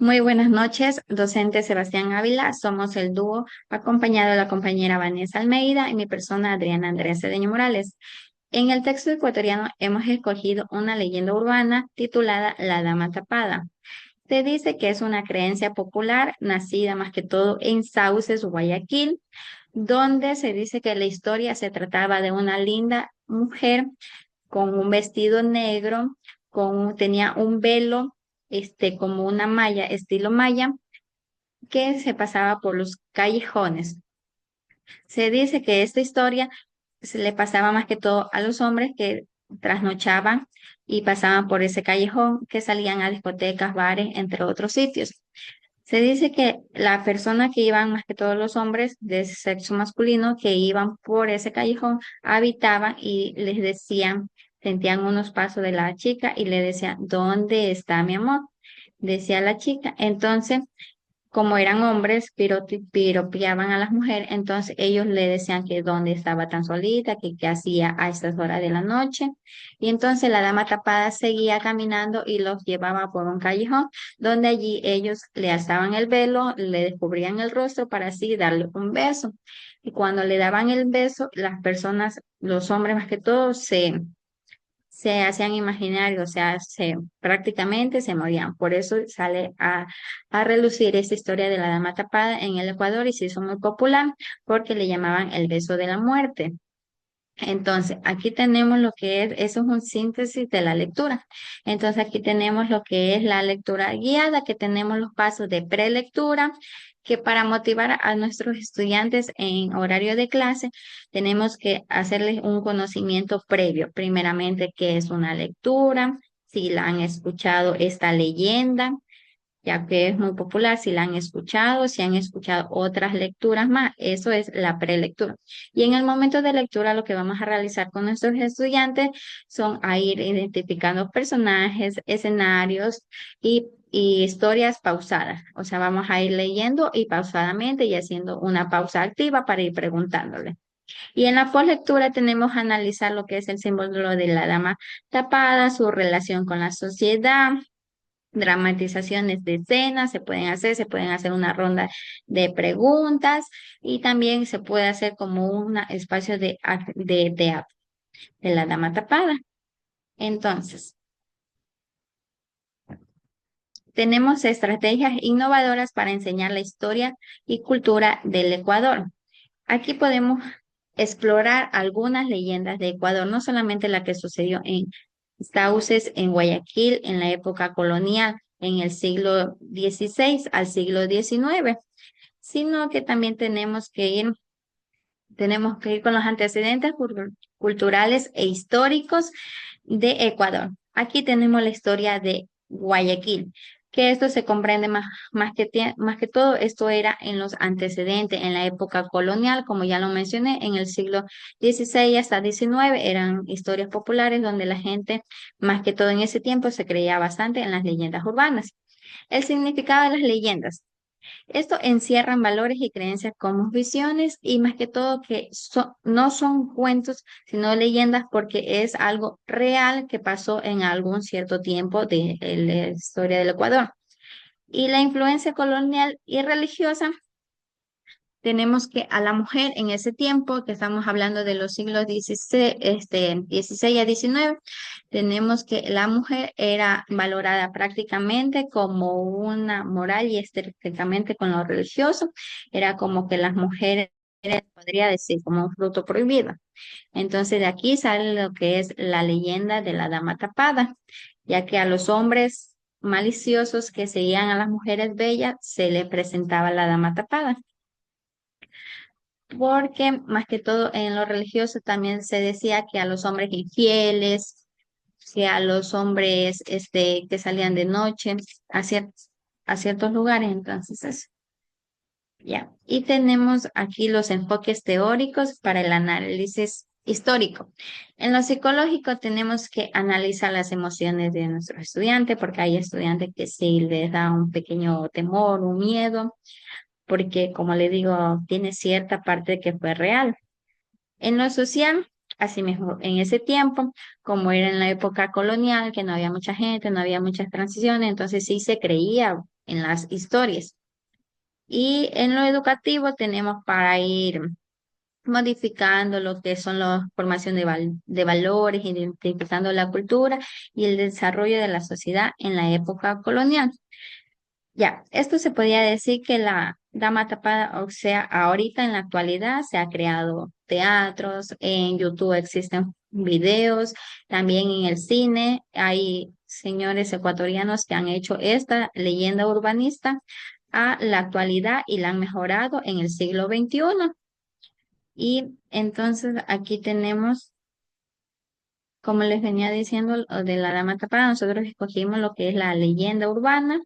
Muy buenas noches, docente Sebastián Ávila. Somos el dúo acompañado de la compañera Vanessa Almeida y mi persona Adriana Andrea Cedeño Morales. En el texto ecuatoriano hemos escogido una leyenda urbana titulada La Dama Tapada. Se dice que es una creencia popular nacida más que todo en Sauces, Guayaquil, donde se dice que la historia se trataba de una linda mujer con un vestido negro, tenía un velo, como una malla, estilo maya, que se pasaba por los callejones. Se dice que esta historia se le pasaba más que todo a los hombres que trasnochaban y pasaban por ese callejón, que salían a discotecas, bares, entre otros sitios. Se dice que la persona que iban, más que todos los hombres de sexo masculino, que iban por ese callejón, habitaban y les decían, sentían unos pasos de la chica y le decían, ¿dónde está mi amor? Decía la chica. Entonces, como eran hombres, piropeaban a las mujeres, entonces ellos le decían que dónde estaba tan solita, que qué hacía a estas horas de la noche. Y entonces la dama tapada seguía caminando y los llevaba por un callejón, donde allí ellos le alzaban el velo, le descubrían el rostro para así darle un beso. Y cuando le daban el beso, las personas, los hombres más que todo, se hacían imaginarios, o sea, prácticamente se morían. Por eso sale a relucir esta historia de la dama tapada en el Ecuador y se hizo muy popular porque le llamaban el beso de la muerte. Entonces, aquí tenemos lo que es, eso es un síntesis de la lectura. Entonces, aquí tenemos lo que es la lectura guiada, que tenemos los pasos de prelectura, que para motivar a nuestros estudiantes en horario de clase, tenemos que hacerles un conocimiento previo. Primeramente, qué es una lectura, si la han escuchado esta leyenda, ya que es muy popular, si la han escuchado, si han escuchado otras lecturas más, eso es la prelectura. Y en el momento de lectura lo que vamos a realizar con nuestros estudiantes son a ir identificando personajes, escenarios y historias pausadas. O sea, vamos a ir leyendo y pausadamente y haciendo una pausa activa para ir preguntándole. Y en la poslectura tenemos que analizar lo que es el símbolo de la dama tapada, su relación con la sociedad, dramatizaciones de escenas, se pueden hacer una ronda de preguntas y también se puede hacer como un espacio de teatro de la dama tapada. Entonces, tenemos estrategias innovadoras para enseñar la historia y cultura del Ecuador. Aquí podemos explorar algunas leyendas de Ecuador, no solamente la que sucedió en Sauces, en Guayaquil, en la época colonial, en el siglo XVI al siglo XIX, sino que también tenemos que ir con los antecedentes culturales e históricos de Ecuador. Aquí tenemos la historia de Guayaquil, que esto se comprende más que todo, esto era en los antecedentes, en la época colonial, como ya lo mencioné, en el siglo XVI hasta XIX, eran historias populares donde la gente, más que todo en ese tiempo, se creía bastante en las leyendas urbanas. El significado de las leyendas. Esto encierran valores y creencias como visiones y más que todo que no son cuentos, sino leyendas porque es algo real que pasó en algún cierto tiempo de la historia del Ecuador. Y la influencia colonial y religiosa, tenemos que a la mujer en ese tiempo, que estamos hablando de los siglos XVI a XIX, tenemos que la mujer era valorada prácticamente como una moral y estrictamente con lo religioso. Era como que las mujeres, podría decir, como un fruto prohibido. Entonces de aquí sale lo que es la leyenda de la dama tapada, ya que a los hombres maliciosos que seguían a las mujeres bellas se les presentaba la dama tapada porque más que todo en lo religioso también se decía que a los hombres infieles, que a los hombres que salían de noche a a ciertos lugares, entonces eso. Ya. Y tenemos aquí los enfoques teóricos para el análisis histórico. En lo psicológico tenemos que analizar las emociones de nuestros estudiantes, porque hay estudiantes que sí les da un pequeño temor, un miedo porque como le digo, tiene cierta parte que fue real. En lo social, así mismo, en ese tiempo, como era en la época colonial, que no había mucha gente, no había muchas transiciones, entonces sí se creía, en las historias. Y en lo educativo tenemos para ir modificando lo que son la formación de valores, identificando la cultura y el desarrollo de la sociedad en la época colonial. Ya, esto se podría decir que la dama tapada, o sea, ahorita en la actualidad se ha creado teatros, en YouTube existen videos, también en el cine hay señores ecuatorianos que han hecho esta leyenda urbanista a la actualidad y la han mejorado en el siglo XXI. Y entonces aquí tenemos, como les venía diciendo, lo de la dama tapada. Nosotros escogimos lo que es la leyenda urbana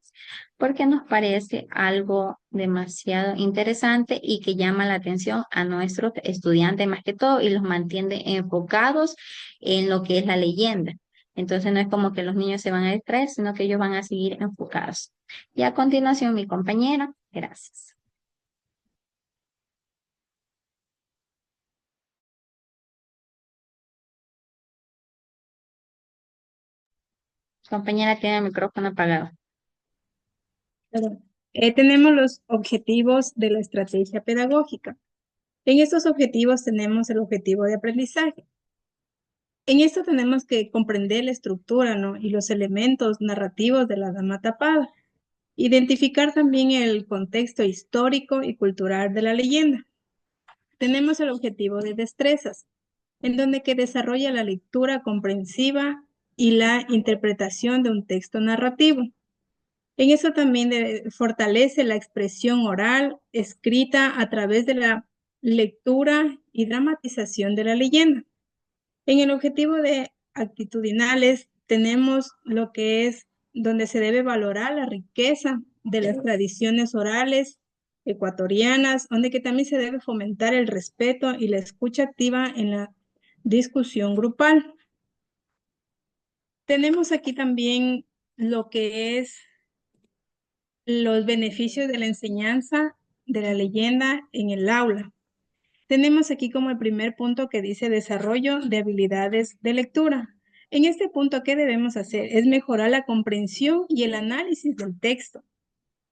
porque nos parece algo demasiado interesante y que llama la atención a nuestros estudiantes más que todo y los mantiene enfocados en lo que es la leyenda. Entonces no es como que los niños se van a distraer, sino que ellos van a seguir enfocados. Y a continuación, mi compañera, gracias. Compañera tiene el micrófono apagado. Perdón. Tenemos los objetivos de la estrategia pedagógica. En estos objetivos tenemos el objetivo de aprendizaje. En esto tenemos que comprender la estructura, ¿no? Y los elementos narrativos de la dama tapada. Identificar también el contexto histórico y cultural de la leyenda. Tenemos el objetivo de destrezas, en donde que desarrolla la lectura comprensiva y la interpretación de un texto narrativo. En eso también fortalece la expresión oral, escrita a través de la lectura y dramatización de la leyenda. En el objetivo de actitudinales tenemos lo que es donde se debe valorar la riqueza de las tradiciones orales ecuatorianas, donde que también se debe fomentar el respeto y la escucha activa en la discusión grupal. Tenemos aquí también lo que es los beneficios de la enseñanza de la leyenda en el aula. Tenemos aquí como el primer punto que dice desarrollo de habilidades de lectura. En este punto, ¿qué debemos hacer? Es mejorar la comprensión y el análisis del texto.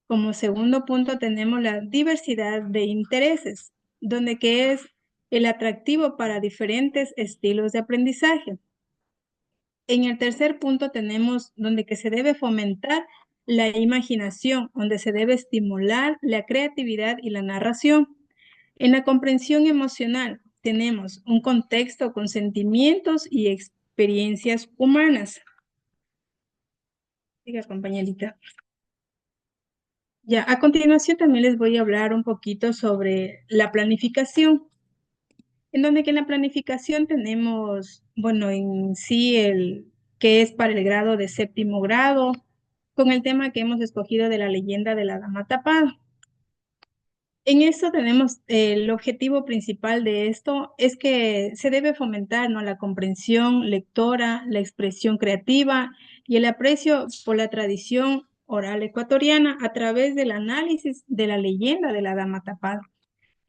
Como segundo punto tenemos la diversidad de intereses, donde que es el atractivo para diferentes estilos de aprendizaje. En el tercer punto tenemos donde que se debe fomentar la imaginación, donde se debe estimular la creatividad y la narración. En la comprensión emocional tenemos un contexto con sentimientos y experiencias humanas. Siga, compañerita. Ya, a continuación también les voy a hablar un poquito sobre la planificación, en donde que en la planificación tenemos, bueno, en sí el que es para el grado de séptimo grado, con el tema que hemos escogido de la leyenda de la dama tapada. En esto tenemos el objetivo principal de esto es que se debe fomentar, ¿no?, la comprensión lectora, la expresión creativa y el aprecio por la tradición oral ecuatoriana a través del análisis de la leyenda de la dama tapada.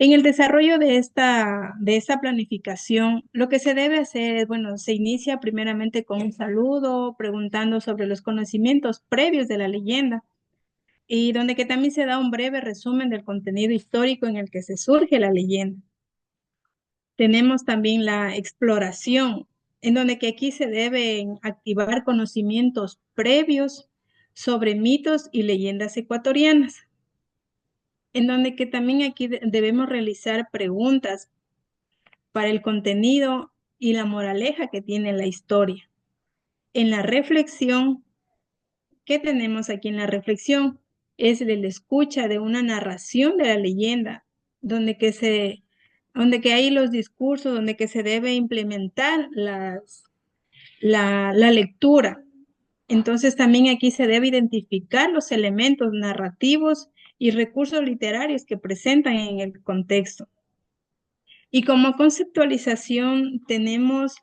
En el desarrollo de esta planificación, lo que se debe hacer es, bueno, se inicia primeramente con un saludo, preguntando sobre los conocimientos previos de la leyenda y donde que también se da un breve resumen del contenido histórico en el que se surge la leyenda. Tenemos también la exploración, en donde que aquí se deben activar conocimientos previos sobre mitos y leyendas ecuatorianas, en donde que también aquí debemos realizar preguntas para el contenido y la moraleja que tiene la historia. En la reflexión, ¿qué tenemos aquí en la reflexión? Es el escucha de una narración de la leyenda, donde que hay los discursos, donde que se debe implementar la lectura. Entonces también aquí se debe identificar los elementos narrativos y recursos literarios que presentan en el contexto. Y como conceptualización tenemos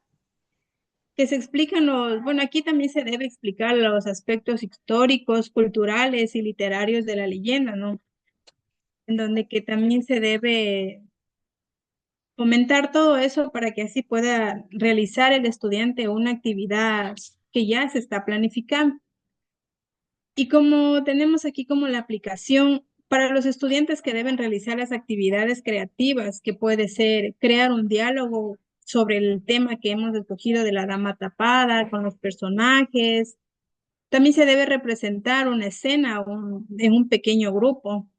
que se explican bueno, aquí también se debe explicar los aspectos históricos, culturales y literarios de la leyenda, ¿no? En donde que también se debe fomentar todo eso para que así pueda realizar el estudiante una actividad que ya se está planificando. Y como tenemos aquí como la aplicación para los estudiantes que deben realizar las actividades creativas, que puede ser crear un diálogo sobre el tema que hemos escogido de la dama tapada con los personajes. También se debe representar una escena en un pequeño grupo.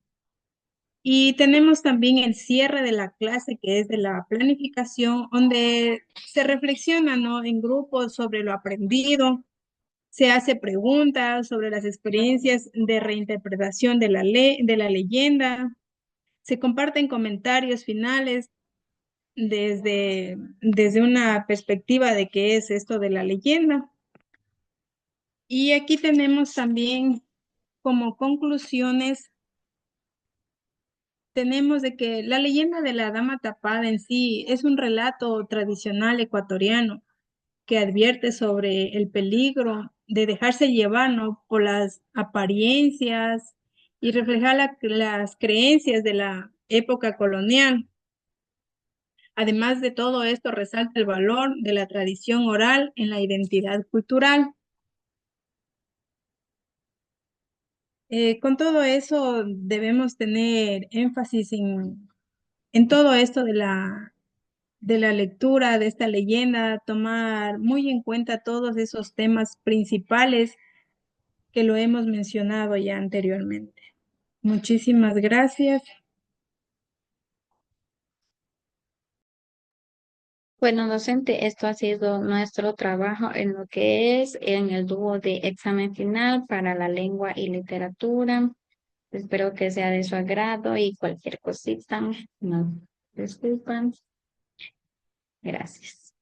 Y tenemos también el cierre de la clase, que es de la planificación, donde se reflexiona, ¿no? En grupos sobre lo aprendido, se hace preguntas sobre las experiencias de reinterpretación de de la leyenda, se comparten comentarios finales desde una perspectiva de qué es esto de la leyenda. Y aquí tenemos también como conclusiones, tenemos de que la leyenda de la dama tapada en sí es un relato tradicional ecuatoriano que advierte sobre el peligro de dejarse llevar, ¿no? Por las apariencias y reflejar las creencias de la época colonial. Además de todo esto, resalta el valor de la tradición oral en la identidad cultural. Con todo eso, debemos tener énfasis en todo esto de la lectura de esta leyenda, tomar muy en cuenta todos esos temas principales que lo hemos mencionado ya anteriormente. Muchísimas gracias. Bueno, docente, esto ha sido nuestro trabajo en lo que es en el dúo de examen final para la lengua y literatura. Espero que sea de su agrado y cualquier cosita nos disculpan. Gracias.